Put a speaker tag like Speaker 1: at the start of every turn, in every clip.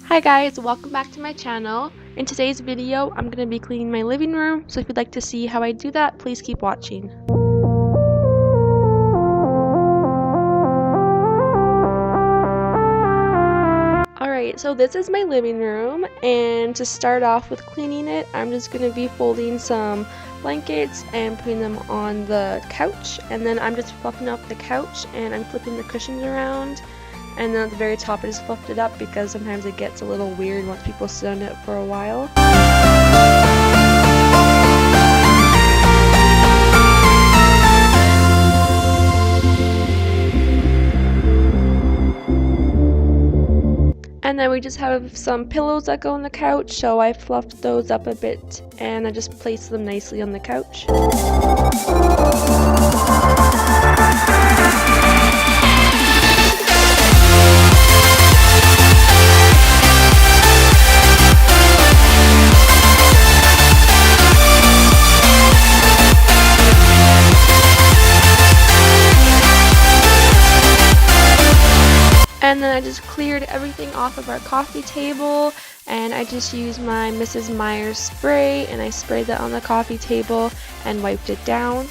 Speaker 1: Hi guys, welcome back to my channel. In today's video, I'm going to be cleaning my living room, so if you'd like to see how I do that, please keep watching. Alright, so this is my living room, and to start off with cleaning it, I'm just going to be folding some blankets and putting them on the couch, and then I'm just fluffing up the couch and I'm flipping the cushions around. And then at the very top I just fluffed it up because sometimes it gets a little weird once people sit on it for a while. And then we just have some pillows that go on the couch, so I fluffed those up a bit and I just placed them nicely on the couch. And then I just cleared everything off of our coffee table, and I just used my Mrs. Meyers spray, and I sprayed that on the coffee table and wiped it down.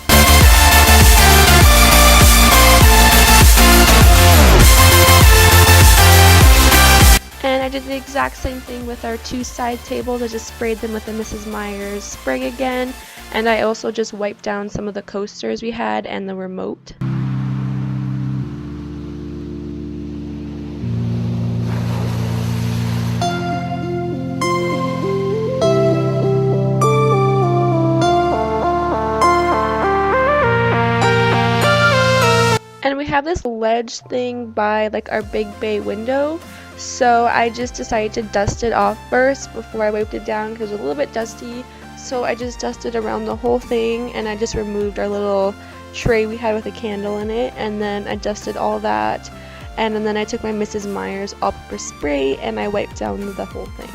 Speaker 1: And I did the exact same thing with our two side tables. I just sprayed them with the Mrs. Meyers spray again, and I also just wiped down some of the coasters we had and the remote. And we have this ledge thing by like our big bay window, so I just decided to dust it off first before I wiped it down because it was a little bit dusty. So I just dusted around the whole thing, and I just removed our little tray we had with a candle in it, and then I dusted all that, and then I took my Mrs. Meyers all-purpose spray and I wiped down the whole thing.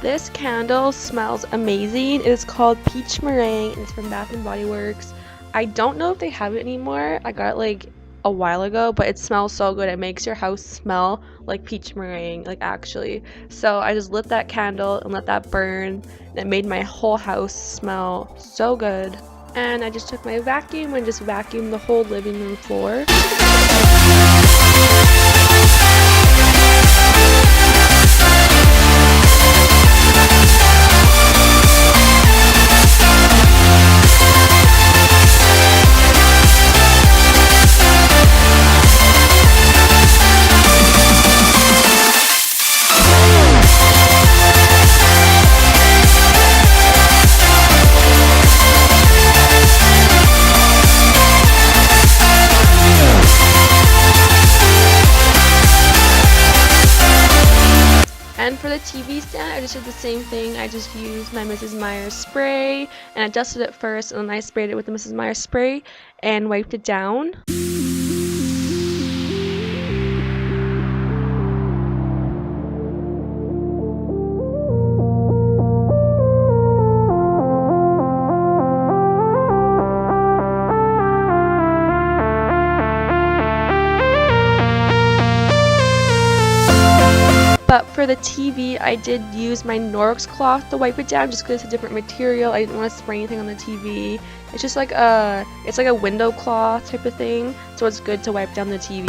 Speaker 1: This candle smells amazing. It is called Peach Meringue and it's from Bath & Body Works. I don't know if they have it anymore. I got it like a while ago, but it smells so good. It makes your house smell like peach meringue, like actually. So I just lit that candle and let that burn, and it made my whole house smell so good. And I just took my vacuum and just vacuumed the whole living room floor. And for the TV stand, I just did the same thing. I just used my Mrs. Meyers spray, and I dusted it first, and then I sprayed it with the Mrs. Meyers spray and wiped it down. But for the TV, I did use my Norx cloth to wipe it down just because it's a different material. I didn't want to spray anything on the TV. It's just like a window cloth type of thing, so it's good to wipe down the TV.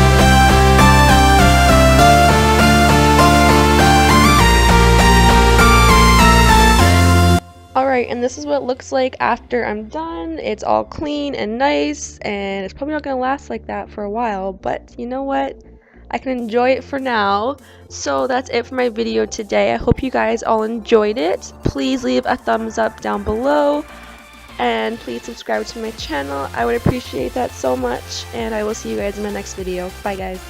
Speaker 1: Alright, and this is what it looks like after I'm done. It's all clean and nice, and it's probably not going to last like that for a while, but you know what? I can enjoy it for now. So that's it for my video today. I hope you guys all enjoyed it. Please leave a thumbs up down below, and please subscribe to my channel. I would appreciate that so much, and I will see you guys in my next video. Bye guys.